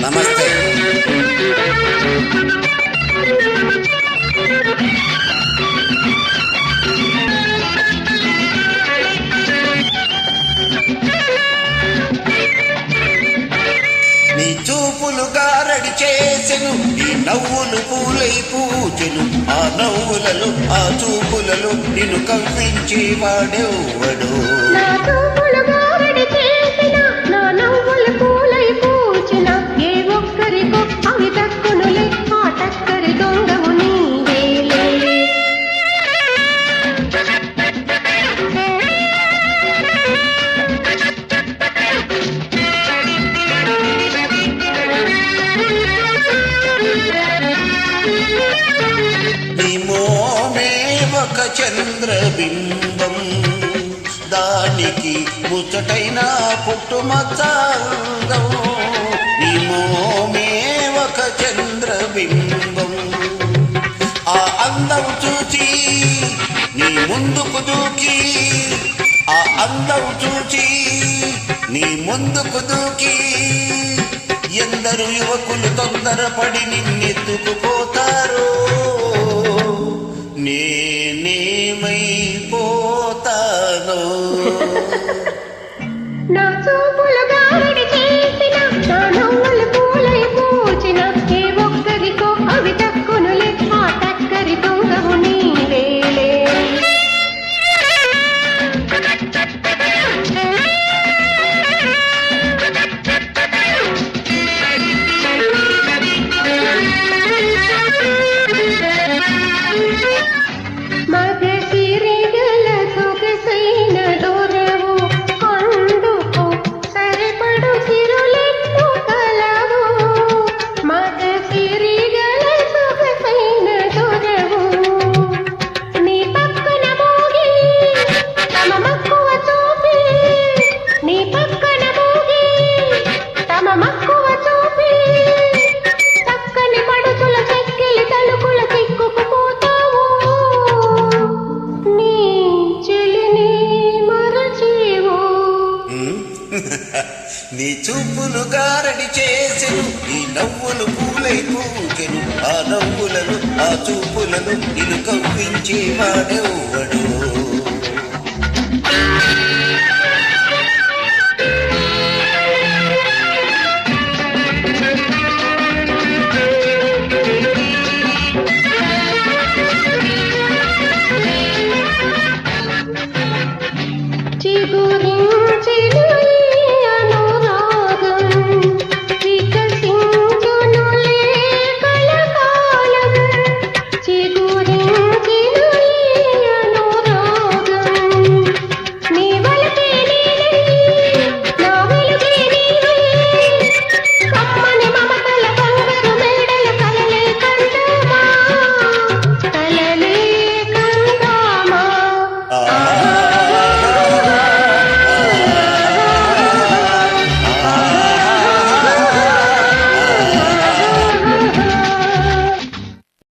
నమస్తే. నీ చూపులు గారడి చేసెను, నీ నవ్వులు పూలై పూచెను. ఆ నవ్వులలో ఆ చూపులలో నిన్ను కవ్వించి వాడెవ్వడు. నీ మోమే ఒక చంద్రబింబం, దానికి ముచ్చటైన పుట్టుమచ్చందం. నీ మోమే ఒక చంద్రబింబం, ఆ అందం చూచి నీ ముందుకు దూకి, ఆ అందం చూచి నీ ముందుకు దూకి ఎందరు యువకులు తొందరపడి నిన్నెత్తుకుపోతారు. నేనేమైపోతాను. నా చూపులు గారడి చేసిన, నా నవ్వులు పూలై పూచిన, ఏ ఒక్కరికో అవి దక్కునులే, ఆ టక్కరి దొంగవు నీవేలే. నీ చూపులు గారడి చేసెను, నీ నవ్వులు పూలై పూచెను. ఆ నవ్వులను ఆ చూపులను నిన్ను కవ్వించి వాడెవ్వడు.